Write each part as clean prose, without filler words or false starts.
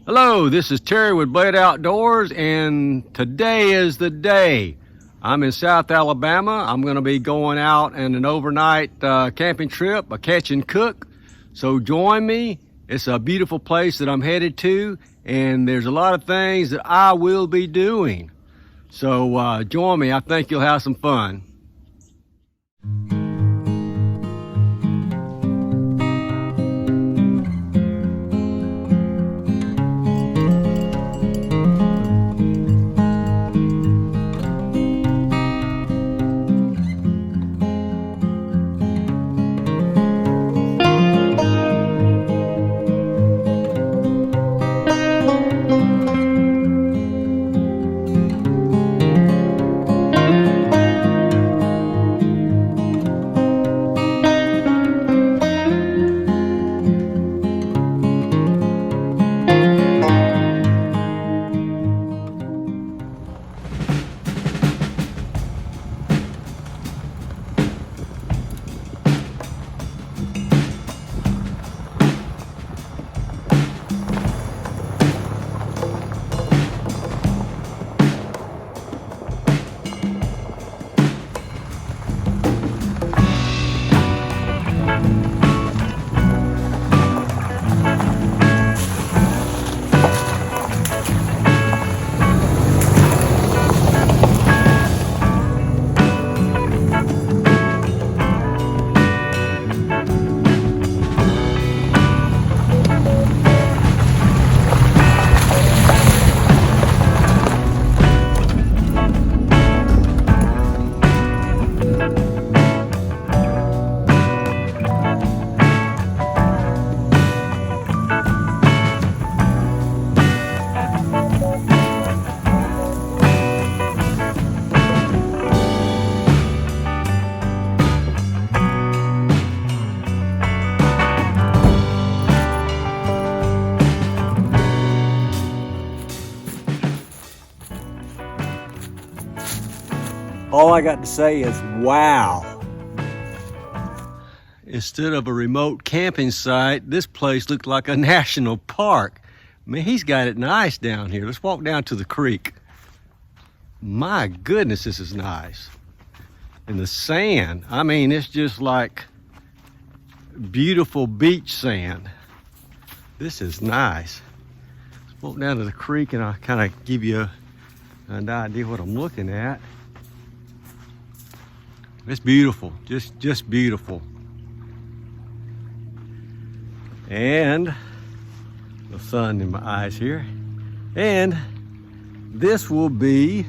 Hello, this is Terry with Blade Outdoors, and today is the day. I'm in South Alabama. I'm going to be going out on an overnight camping trip, a catch and cook. So join me. It's a beautiful place that I'm headed to, and there's a lot of things that I will be doing. So join me. I think you'll have some fun. All I got to say is wow. Instead of a remote camping site, this place looked like a national park. Man, he's got it nice down here. Let's walk down to the creek. My goodness, this is nice. And the sand, I mean, it's just like beautiful beach sand. This is nice. Let's walk down to the creek and I'll kind of give you an idea what I'm looking at. It's beautiful, just beautiful. And the sun in my eyes here. And this will be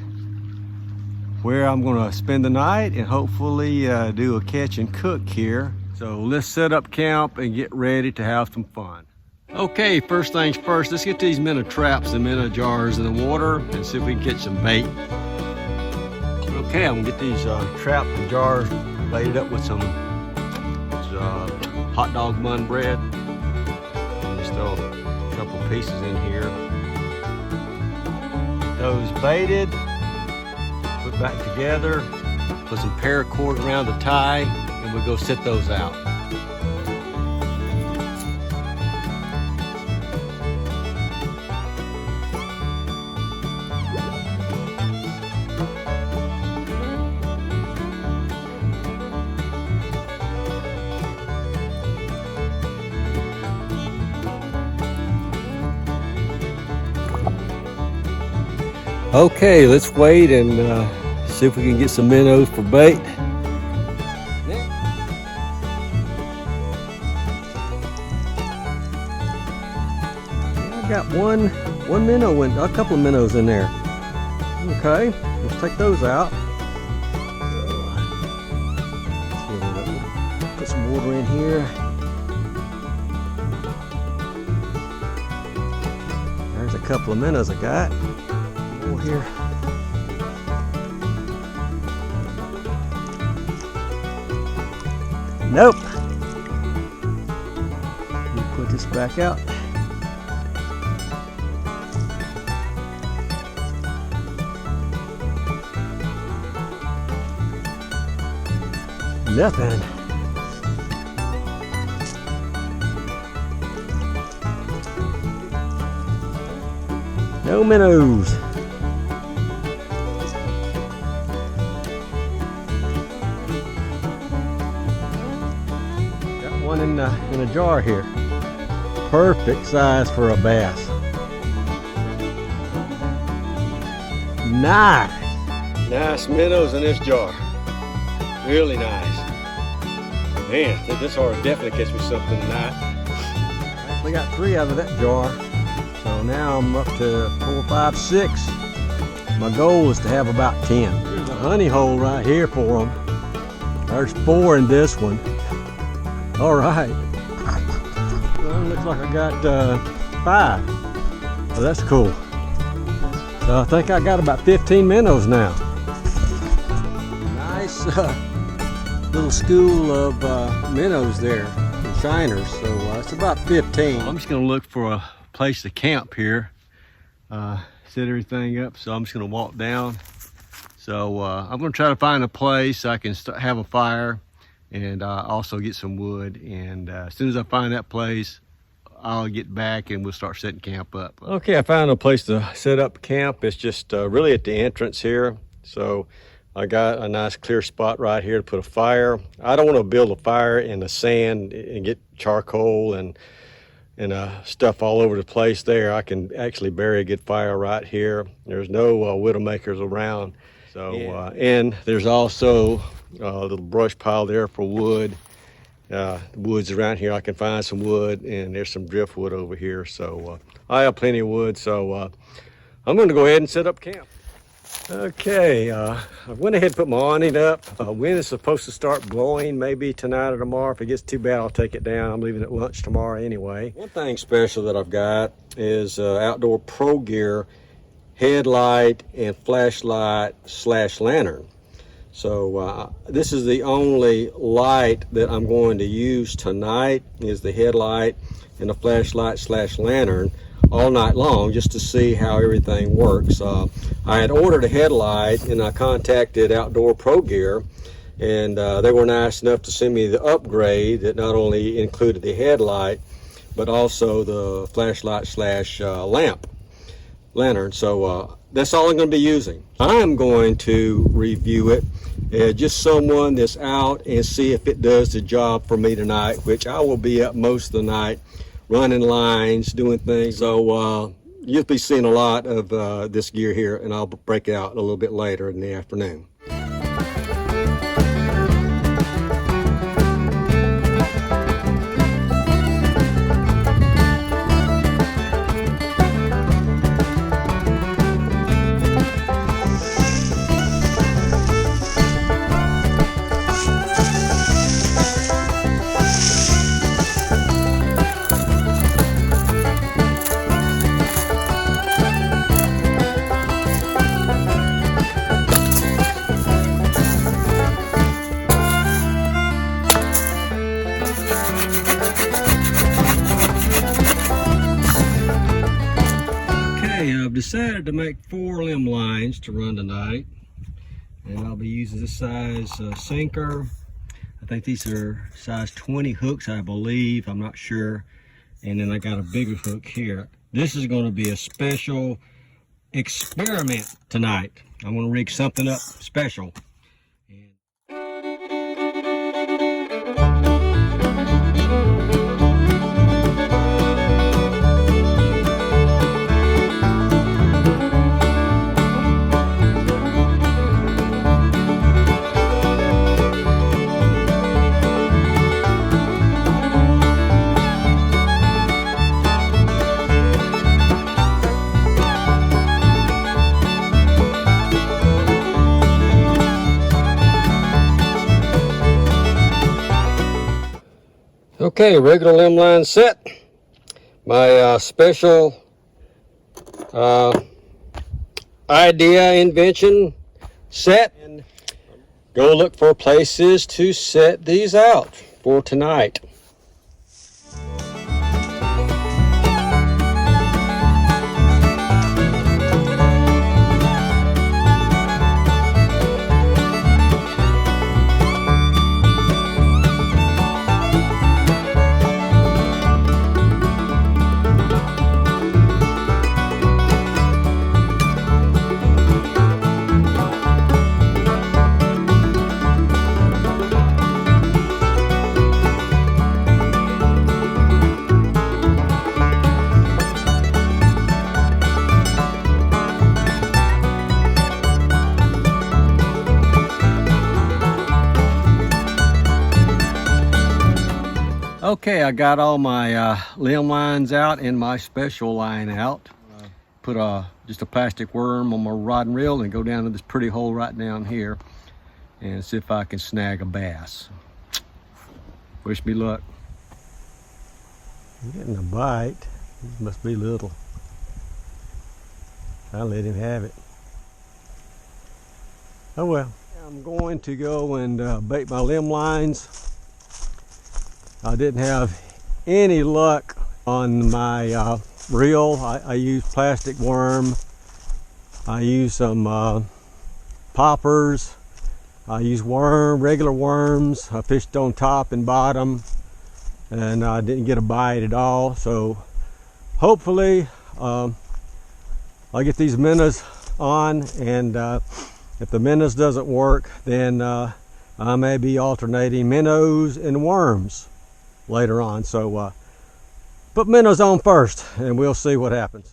where I'm gonna spend the night and hopefully do a catch and cook here. So let's set up camp and get ready to have some fun. Okay, first things first, let's get these minnow traps and minnow jars in the water and see if we can catch some bait. Okay, I'm gonna get these traps and jars laid up with some hot dog bun bread. Just throw a couple pieces in here. Get those baited, put back together, put some paracord around the tie, and we'll go set those out. Okay, let's wait and see if we can get some minnows for bait. I got one minnow, a couple of minnows in there. Okay, let's take those out. Put some water in here. There's a couple of minnows I got. More here. Nope. Let me put this back out. Nothing. No minnows. Got one in a jar here. Perfect size for a bass. Nice. Nice minnows in this jar. Really nice. Man, this ought to definitely catch me something tonight. Actually got 3 out of that jar. So now I'm up to 4, 5, 6. My goal is to have about 10. There's a honey hole right here for them. There's 4 in this one. All right. Well, looks like I got 5. So that's cool. So I think I got about 15 minnows now. Nice little school of minnows there, shiners. So it's about 15. I'm just gonna look for a place to camp here, set everything up. So I'm just gonna walk down. So I'm gonna try to find a place I can have a fire and also get some wood. And as soon as I find that place, I'll get back and we'll start setting camp up. Okay, I found a place to set up camp. It's just really at the entrance here. So I got a nice clear spot right here to put a fire. I don't want to build a fire in the sand and get charcoal and stuff all over the place there. I can actually bury a good fire right here. There's no widowmakers around. So and there's also a little brush pile there for wood. The woods around here, I can find some wood, and there's some driftwood over here. So I have plenty of wood. So I'm going to go ahead and set up camp. Okay, I went ahead and put my awning up. Wind is supposed to start blowing maybe tonight or tomorrow. If it gets too bad, I'll take it down. I'm leaving at lunch tomorrow anyway. One thing special that I've got is Outdoor Pro Gear headlight and flashlight / lantern. So this is the only light that I'm going to use tonight, is the headlight and the flashlight / lantern all night long, just to see how everything works. I had ordered a headlight and I contacted Outdoor Pro Gear, and they were nice enough to send me the upgrade that not only included the headlight but also the flashlight / lantern. So that's all I'm going to be using. I'm going to review it just someone that's out and see if it does the job for me tonight, which I will be up most of the night running lines, doing things. So you'll be seeing a lot of this gear here, and I'll break it out a little bit later in the afternoon. I've decided to make 4 limb lines to run tonight, and I'll be using this size sinker. I think these are size 20 hooks, I believe. I'm not sure. And then I got a bigger hook here. This is going to be a special experiment tonight. I'm going to rig something up special. Okay, regular limb line set. My special idea invention set. And go look for places to set these out for tonight. Okay, I got all my limb lines out and my special line out. Put just a plastic worm on my rod and reel and go down to this pretty hole right down here and see if I can snag a bass. Wish me luck. I'm getting a bite. He must be little. I'll let him have it. Oh well. I'm going to go and bait my limb lines. I didn't have any luck on my reel. I used plastic worm. I used some poppers. I used regular worms. I fished on top and bottom, and I didn't get a bite at all. So hopefully I'll get these minnows on, and if the minnows doesn't work, then I may be alternating minnows and worms later on. So put minnows on first and we'll see what happens.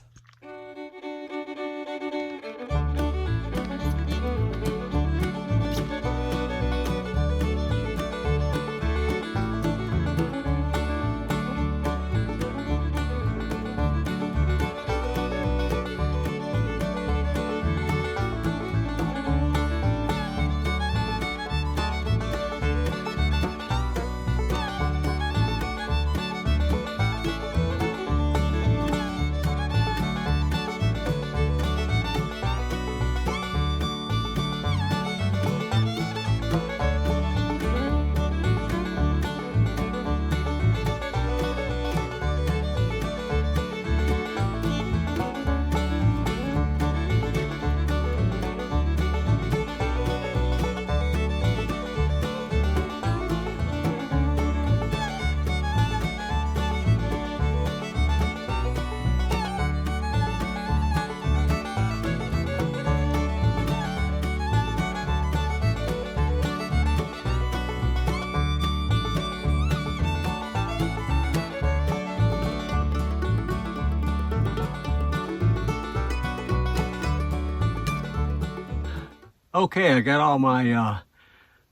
Okay, I got all my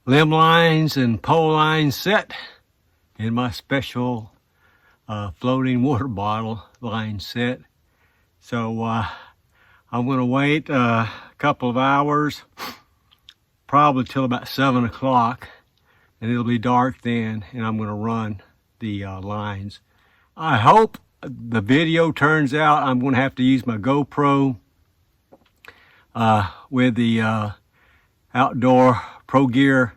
limb lines and pole lines set in my special floating water bottle line set. So I'm gonna wait a couple of hours, probably till about 7 o'clock, and it'll be dark then, and I'm gonna run the lines. I hope the video turns out. I'm gonna have to use my GoPro with the Outdoor Pro Gear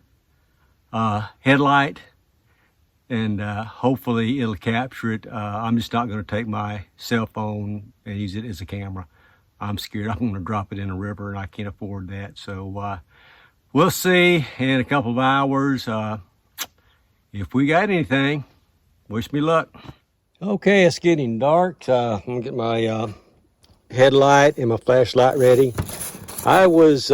headlight, and hopefully it'll capture it. I'm just not going to take my cell phone and use it as a camera. I'm scared I'm going to drop it in a river, and I can't afford that. So we'll see in a couple of hours if we got anything. Wish me luck. Okay, it's getting dark. I'm gonna get my headlight and my flashlight ready. I was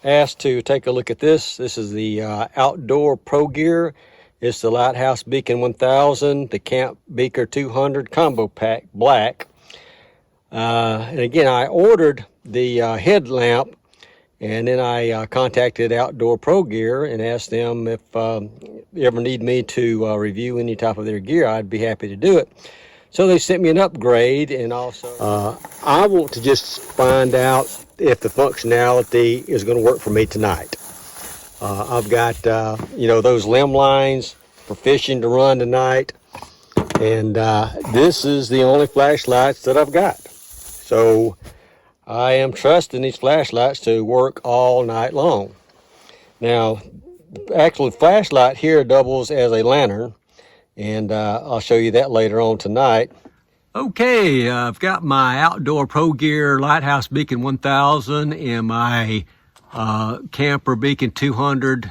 asked to take a look at this. This is the Outdoor Pro Gear. It's the Lighthouse Beacon 1000, the Camp Beaker 200 Combo Pack Black. And again, I ordered the headlamp, and then I contacted Outdoor Pro Gear and asked them if you ever need me to review any type of their gear, I'd be happy to do it. So they sent me an upgrade, and also I want to just find out if the functionality is going to work for me tonight. I've got those limb lines for fishing to run tonight, and this is the only flashlights that I've got. So I am trusting these flashlights to work all night long. Now, actually, the flashlight here doubles as a lantern, and I'll show you that later on tonight. Okay, I've got my Outdoor Pro Gear Lighthouse Beacon 1000 and my Camper Beacon 200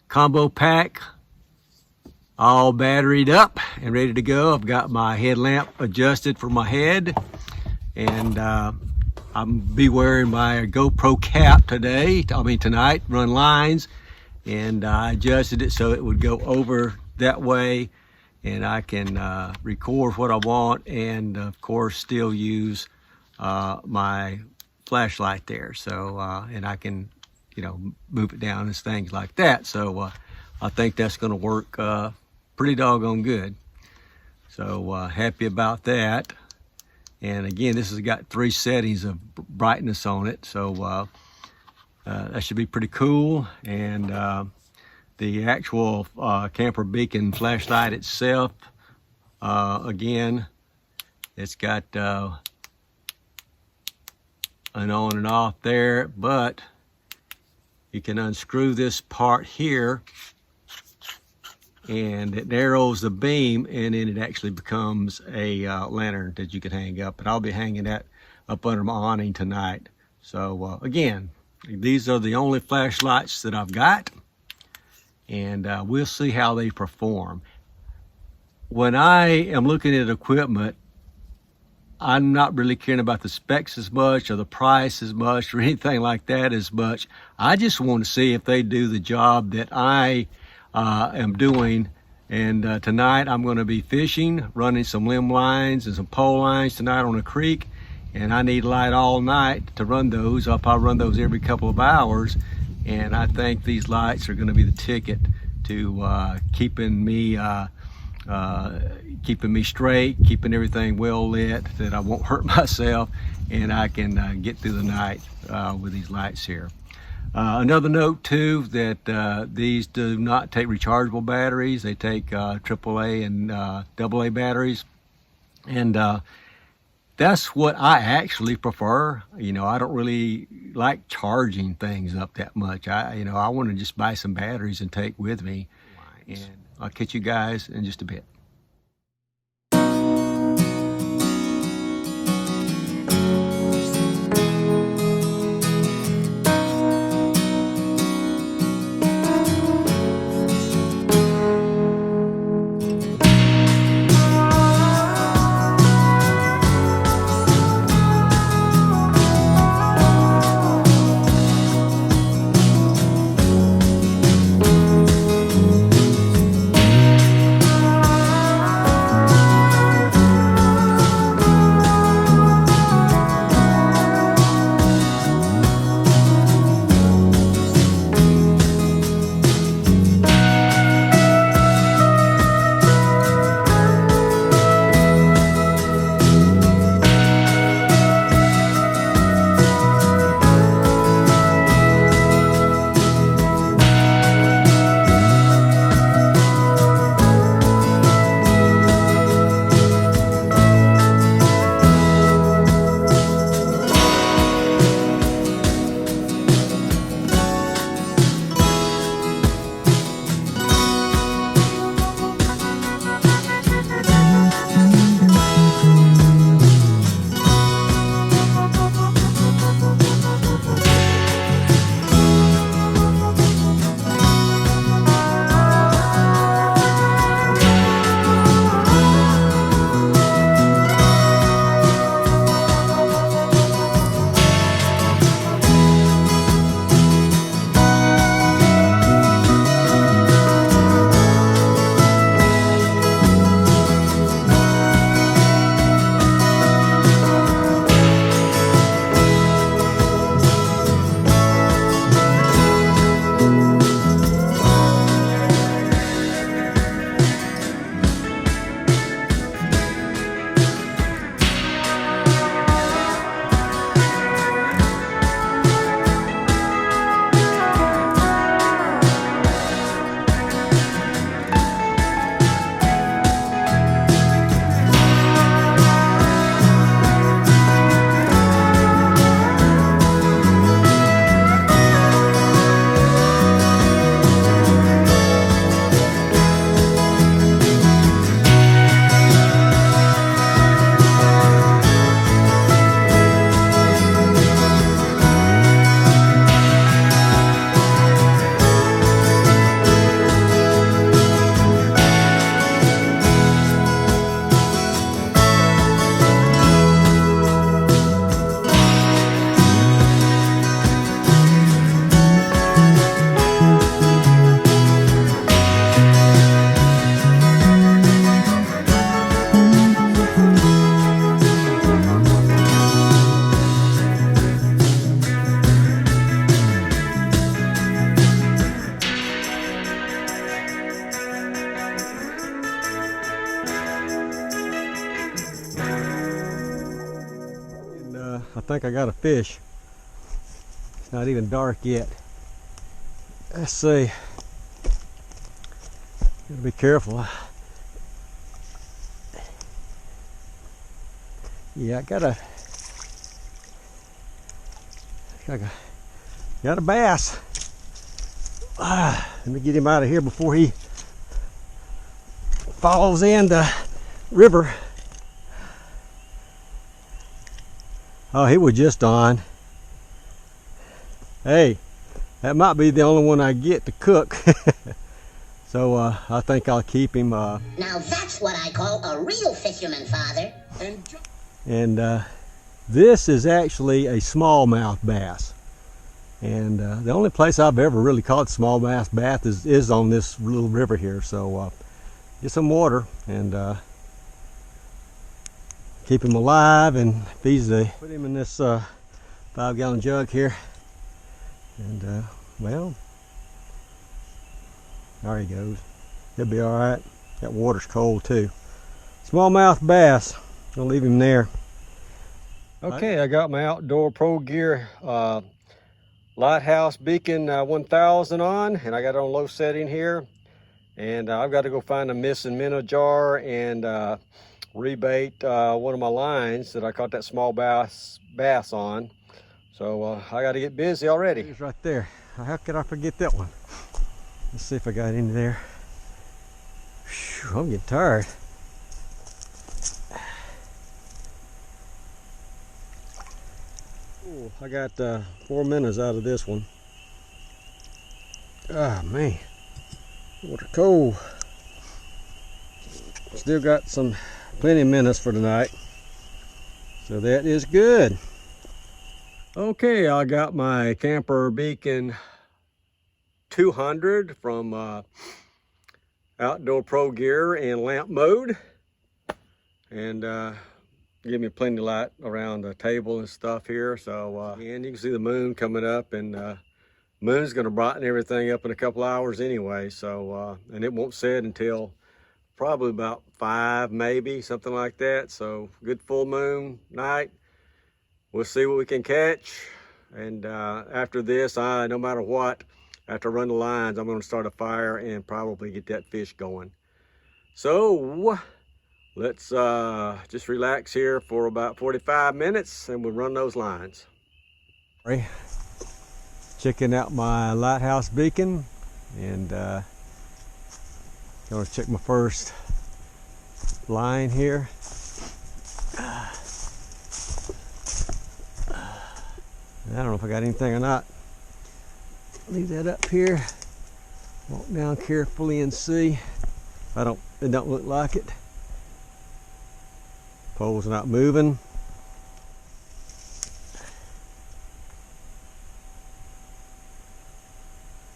Combo Pack all batteried up and ready to go. I've got my headlamp adjusted for my head, and I'm be wearing my GoPro cap tonight, run lines, and I adjusted it so it would go over that way, and I can record what I want, and of course still use my flashlight there. So and I can move it down and things like that. So I think that's going to work pretty doggone good. So happy about that. And again, this has got 3 settings of brightness on it, so that should be pretty cool. And the actual camper beacon flashlight itself, again, it's got an on and off there, but you can unscrew this part here and it narrows the beam, and then it actually becomes a lantern that you can hang up. And I'll be hanging that up under my awning tonight. So again, these are the only flashlights that I've got, and we'll see how they perform. When I am looking at equipment, I'm not really caring about the specs as much, or the price as much, or anything like that as much. I just want to see if they do the job that I am doing. And tonight I'm going to be fishing, running some limb lines and some pole lines tonight on a creek, and I need light all night to run those. I'll probably run those every couple of hours, and I think these lights are going to be the ticket to keeping me straight, keeping everything well lit, that I won't hurt myself, and I can get through the night with these lights here. Another note too, that these do not take rechargeable batteries. They take AAA and AA batteries, and that's what I actually prefer. You know, I don't really like charging things up that much. I want to just buy some batteries and take with me. And I'll catch you guys in just a bit. I think I got a fish. It's not even dark yet. Let's see. Gotta be careful. Yeah, I got a bass. Let me get him out of here before he falls in the river. Oh, he was just on. Hey, that might be the only one I get to cook. So I think I'll keep him. Now that's what I call a real fisherman, Father. And this is actually a smallmouth bass. And the only place I've ever really caught smallmouth bass is on this little river here. So get some water and keep him alive, and put him in this 5-gallon jug here. And well, there he goes. He'll be all right. That water's cold too. Smallmouth bass. I'll leave him there. Okay, I got my Outdoor Pro Gear Lighthouse Beacon 1000 on, and I got it on low setting here. And I've got to go find a missing minnow jar and rebait one of my lines that I caught that small bass on. So I got to get busy already. It's right there. How could I forget that one? Let's see if I got any there. Whew, I'm getting tired. Ooh, I got 4 minnows out of this one. Ah, man. Water cold. Still got plenty of minnows for tonight. So that is good. Okay, I got my Camper Beacon 200 from Outdoor Pro Gear in lamp mode. And give me plenty of light around the table and stuff here. So and you can see the moon coming up, and moon's going to brighten everything up in a couple hours anyway. So and it won't set until probably about 5, maybe something like that. So good full moon night. We'll see what we can catch. And after this, no matter what, after I run the lines, I'm going to start a fire and probably get that fish going. So let's just relax here for about 45 minutes and we'll run those lines. Checking out my Lighthouse Beacon, and going to check my first line here. I don't know if I got anything or not. Leave that up here. Walk down carefully and see. It don't look like it. Pole's not moving.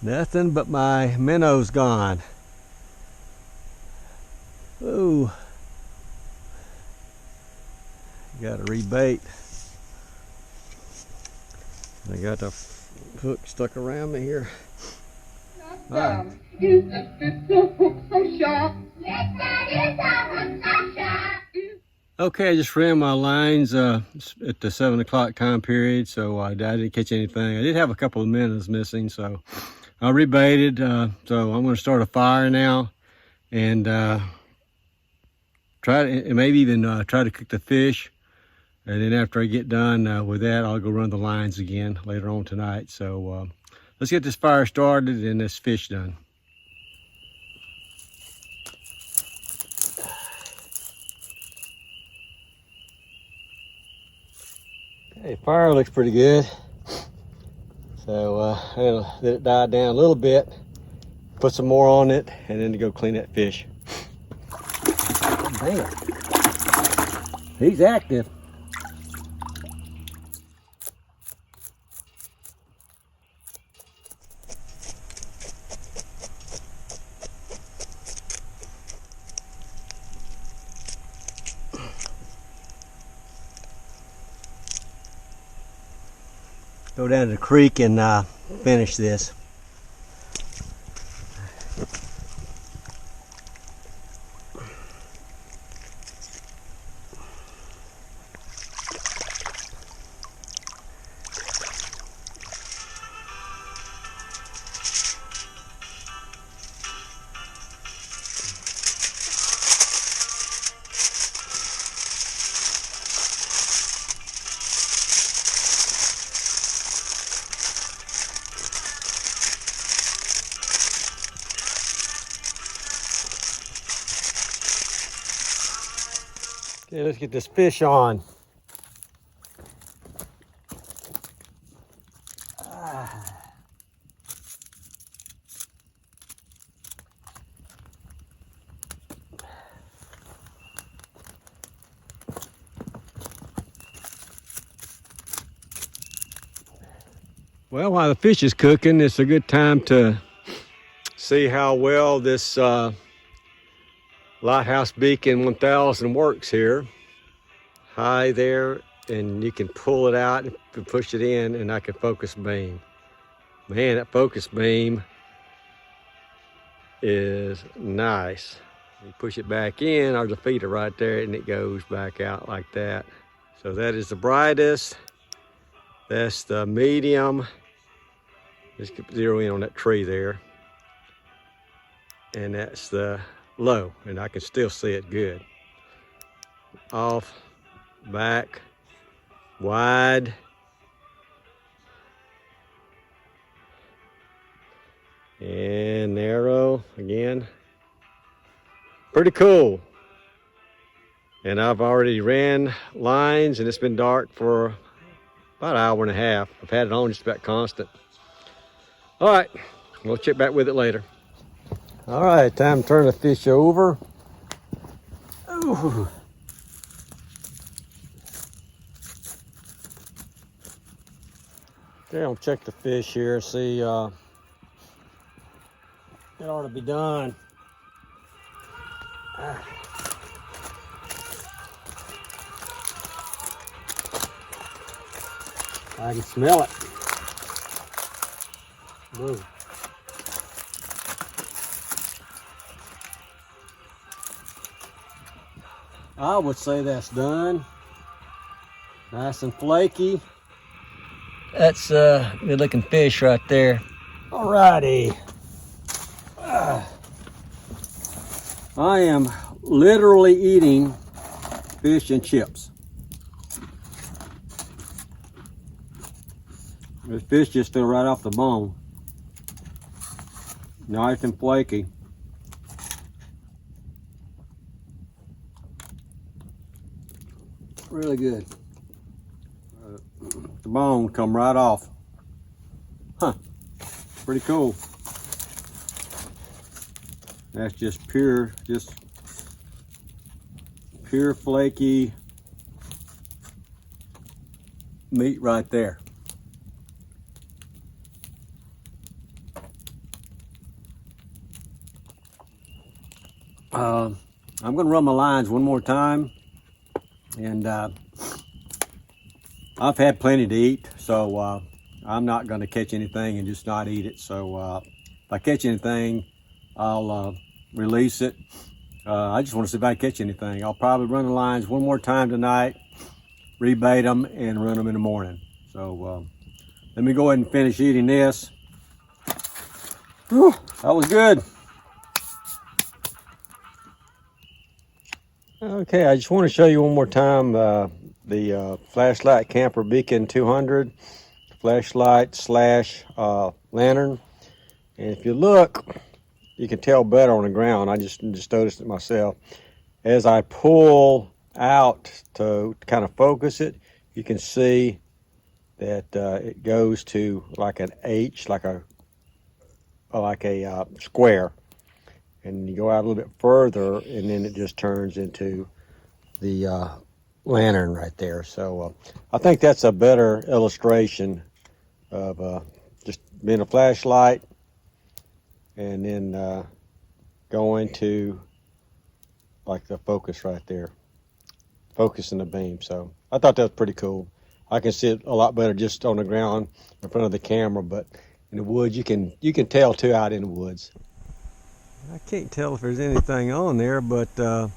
Nothing but my minnows gone. Ooh. Got to rebait. I got the hook stuck around me here. Right. Okay, I just ran my lines at the 7 o'clock time period, so I didn't catch anything. I did have a couple of minnows missing, so I rebaited. So I'm going to start a fire now and maybe even try to cook the fish. And then after I get done with that, I'll go run the lines again later on tonight. So let's get this fire started and this fish done. Okay, fire looks pretty good. So I'm gonna let it die down a little bit, put some more on it, and then to go clean that fish. Damn, he's active. Go down to the creek and finish this. Okay, let's get this fish on. Well, while the fish is cooking, it's a good time to see how well this Lighthouse Beacon 1000 works here. High there, and you can pull it out and push it in, and I can focus beam. Man, that focus beam is nice. You push it back in, there's a feeder right there, and it goes back out like that. So that is the brightest. That's the medium. Just zero in on that tree there. And that's the low, and I can still see it good. Off, back, wide. And narrow again. Pretty cool. And I've already ran lines, and it's been dark for about an hour and a half. I've had it on just about constant. All right, we'll check back with it later. All right, time to turn the fish over. Ooh. Okay, I'll check the fish here, see, it ought to be done. I can smell it. Whoa. I would say that's done. Nice and flaky. That's a good looking fish right there. Alrighty. I am literally eating fish and chips. This fish just fell right off the bone. Nice and flaky. Really good. The bone come right off. Huh, pretty cool. That's just pure flaky meat right there. I'm going to run my lines one more time, and I've had plenty to eat, so I'm not going to catch anything and just not eat it. So if I catch anything, I'll release it. I just want to see if I catch anything. I'll probably run the lines one more time tonight, rebait them, and run them in the morning. So let me go ahead and finish eating this. Whew, that was good. Okay, I just want to show you one more time the Flashlight Camper Beacon 200 flashlight slash lantern. And if you look, you can tell better on the ground. I just noticed it myself. As I pull out to kind of focus it, you can see that it goes to like an H, like a square. And you go out a little bit further, and then it just turns into the lantern right there. So I think that's a better illustration of just being a flashlight and then going to like the focus right there, focusing the beam. So I thought that was pretty cool. I can see it a lot better just on the ground in front of the camera, but in the woods you can tell too out in the woods. I can't tell if there's anything on there, but the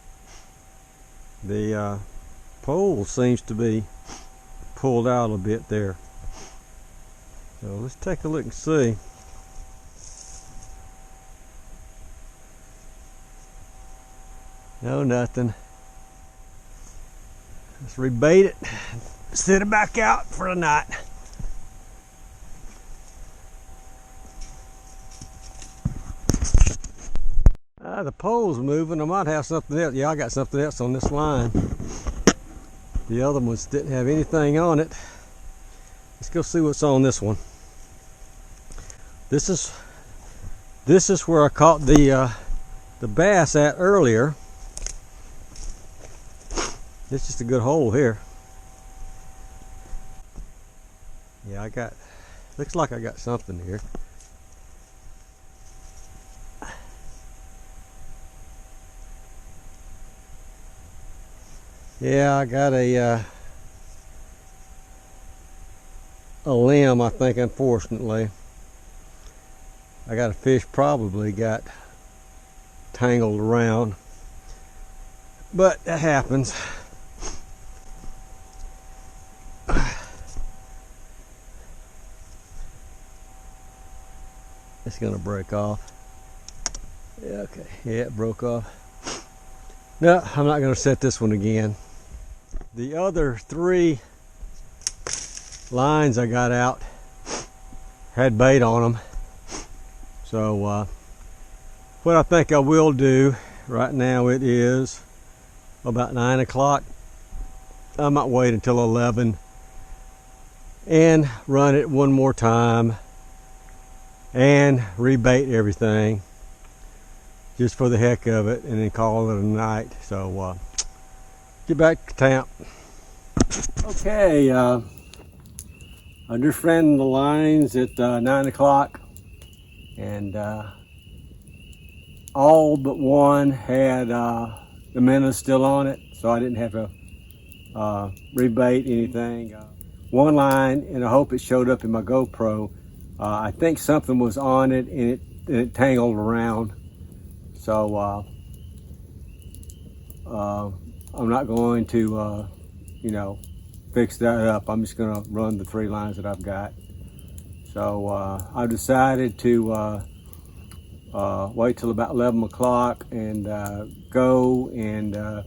pole seems to be pulled out a bit there. So let's take a look and see. No, nothing. Let's rebait it, set it back out for the night. The pole's moving. I might have something else. Yeah, I got something else on this line. The other ones didn't have anything on it. Let's go see what's on this one. This is where I caught the bass at earlier. It's just a good hole here. Yeah, looks like I got something here. Yeah, I got a limb, I think, unfortunately. I got a fish probably got tangled around, but that happens. It's gonna break off. Yeah, okay, yeah, it broke off. No, I'm not gonna set this one again. The other 3 lines I got out had bait on them. So what I think I will do right now, it is about 9 o'clock. I might wait until 11 and run it one more time and rebait everything just for the heck of it, and then call it a night. So get back to camp. Okay, I just ran the lines at 9 o'clock, and all but one had the minnows still on it, so I didn't have to rebait anything. One line, and I hope it showed up in my GoPro, I think something was on it, and it tangled around. So I'm not going to you know, fix that up. I'm just going to run the 3 lines that I've got. So I've decided to wait till about 11 o'clock and go and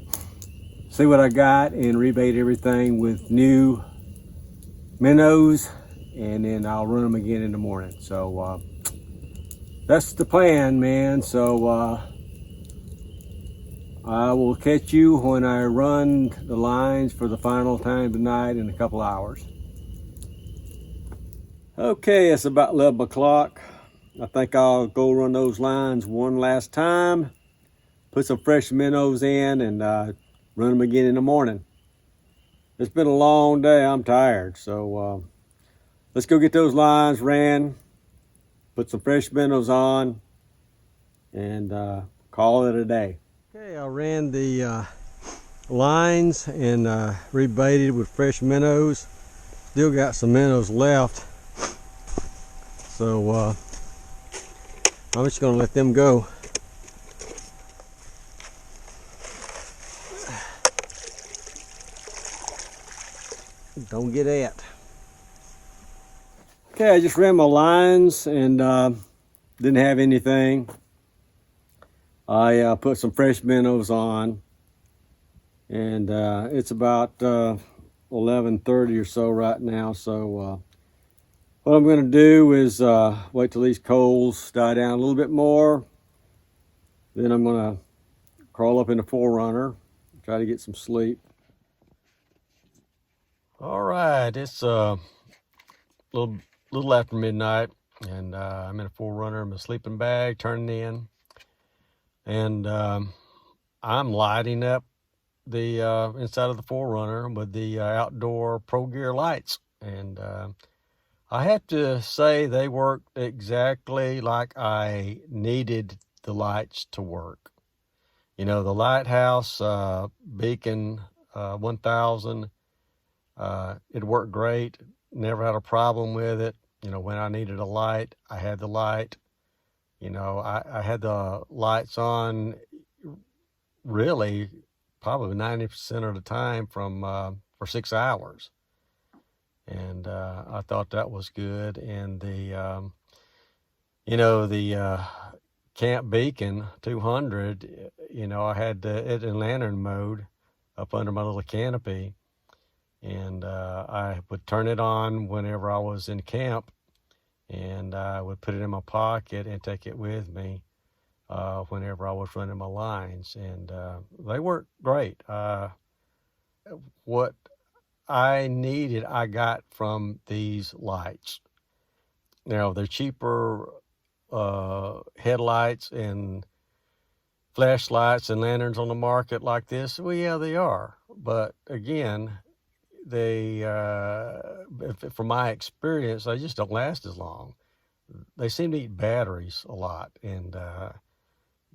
see what I got and rebait everything with new minnows, and then I'll run them again in the morning. So that's the plan, man. So I will catch you when I run the lines for the final time tonight in a couple hours. Okay, it's about 11 o'clock. I think I'll go run those lines one last time, put some fresh minnows in, and run them again in the morning. It's been a long day. I'm tired. So let's go get those lines ran, put some fresh minnows on, and call it a day. Okay, I ran the lines and rebaited with fresh minnows. Still got some minnows left. So I'm just gonna let them go. Don't get at. Okay, I just ran my lines and didn't have anything. I put some fresh minnows on, and it's about 11:30 or so right now. So what I'm going to do is wait till these coals die down a little bit more. Then I'm going to crawl up in the 4Runner, try to get some sleep. All right, it's a little after midnight, and I'm in a 4Runner, I'm a sleeping bag, turning in, and I'm lighting up the inside of the 4Runner with the outdoor Pro Gear lights, and I have to say they worked exactly like I needed the lights to work. You know, the Lighthouse Beacon 1000, it worked great. Never had a problem with it. You know, when I needed a light, I had the light. You know, I had the lights on really probably 90% of the time for 6 hours. And I thought that was good. And the, you know, the Camp Beacon 200, you know, I had it in lantern mode up under my little canopy. And I would turn it on whenever I was in camp, and I would put it in my pocket and take it with me whenever I was running my lines. And they worked great. What I needed, I got from these lights. Now, they're cheaper headlights and flashlights and lanterns on the market like this. Well, yeah, they are. But again, they, from my experience, they just don't last as long. They seem to eat batteries a lot. And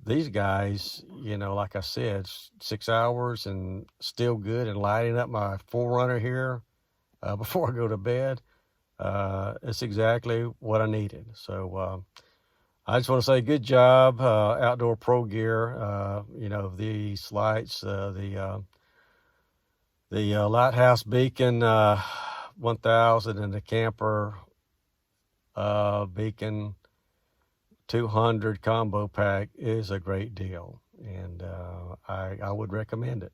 these guys, you know, like I said, 6 hours and still good, and lighting up my 4Runner here before I go to bed. It's exactly what I needed. So I just want to say good job, Outdoor Pro Gear. You know, these lights, the Lighthouse Beacon 1000 and the Camper Beacon 200 combo pack is a great deal, and I would recommend it.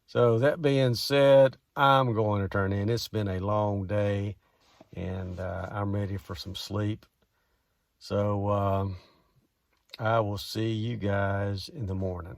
So that being said, I'm going to turn in. It's been a long day, and I'm ready for some sleep. So I will see you guys in the morning.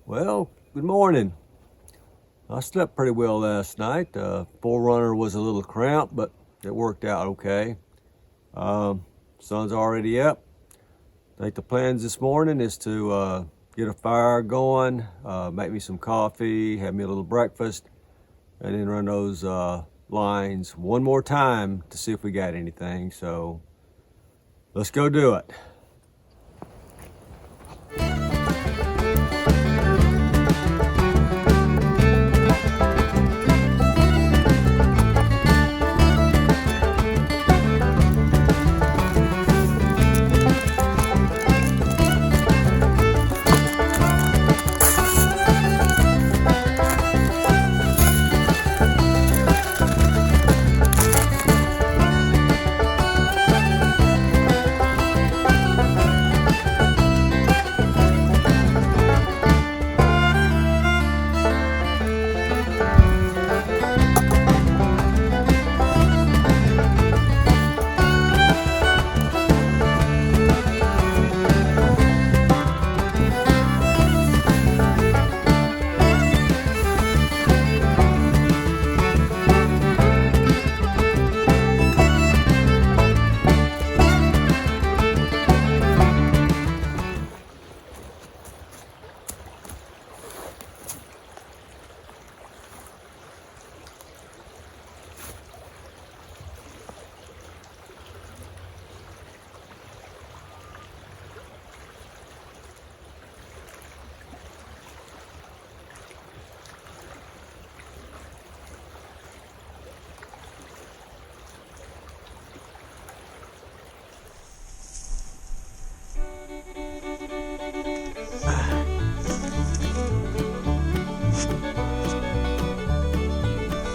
Well, good morning. I slept pretty well last night. 4Runner was a little cramped, but it worked out okay. Sun's already up. I think the plans this morning is to get a fire going, make me some coffee, have me a little breakfast, and then run those lines one more time to see if we got anything. So let's go do it.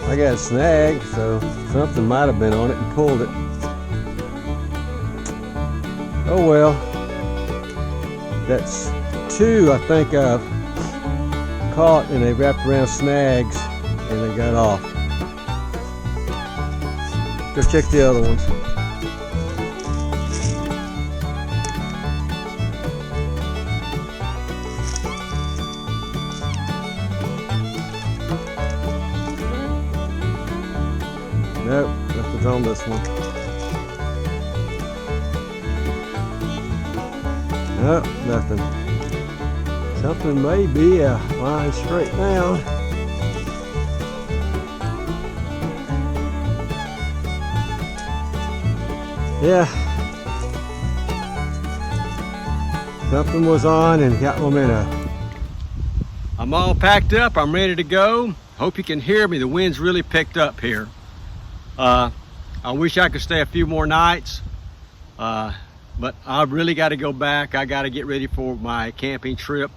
I got a snag, so something might have been on it and pulled it. Oh well. That's two I think I've caught, and they wrapped around snags and they got off. Go check the other ones. Nope, nothing's on this one. Nope, nothing. Something may be lying straight down. Yeah. Something was on and got momentum. I'm all packed up. I'm ready to go. Hope you can hear me. The wind's really picked up here. I wish I could stay a few more nights, but I really got to go back. I got to get ready for my camping trip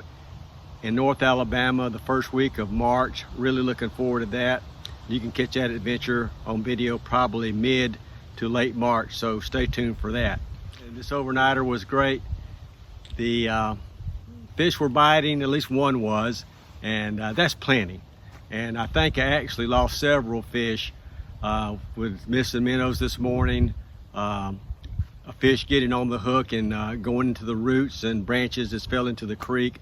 in North Alabama the first week of March. Really looking forward to that. You can catch that adventure on video probably mid to late March, so stay tuned for that. And this overnighter was great. The fish were biting, at least one was, and that's plenty. And I think I actually lost several fish with missing minnows this morning. A fish getting on the hook and going into the roots and branches that fell into the creek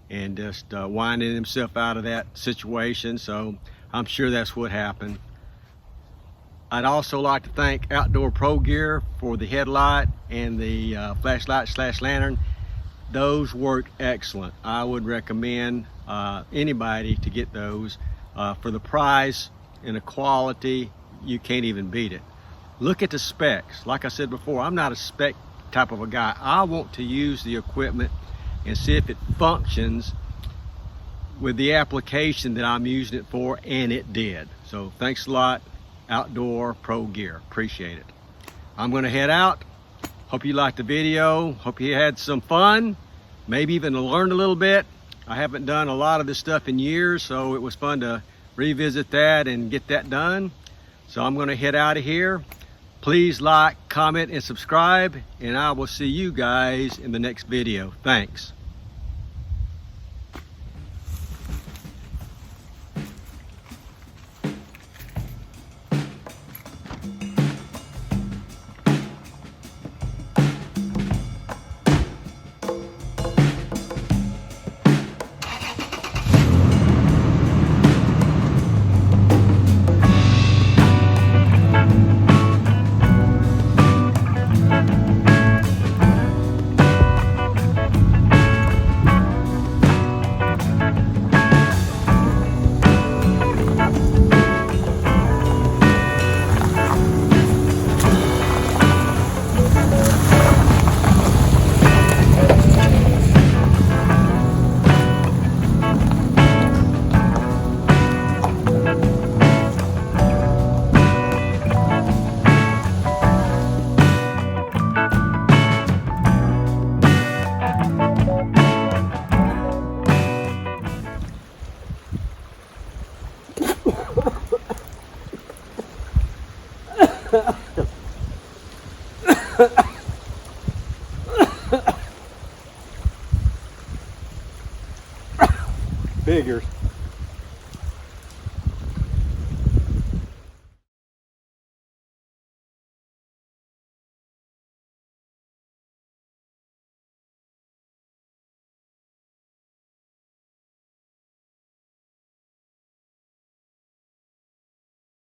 and just winding himself out of that situation. So I'm sure that's what happened. I'd also like to thank Outdoor Pro Gear for the headlight and the flashlight / lantern. Those work excellent. I would recommend anybody to get those. For the price and the quality, you can't even beat it. Look at the specs. Like I said before, I'm not a spec type of a guy. I want to use the equipment and see if it functions with the application that I'm using it for, and it did. So thanks a lot, Outdoor Pro Gear. Appreciate it. I'm gonna head out. Hope you liked the video. Hope you had some fun, maybe even learned a little bit. I haven't done a lot of this stuff in years, so it was fun to revisit that and get that done. So I'm gonna head out of here. Please like, comment, and subscribe, and I will see you guys in the next video. Thanks. Figures.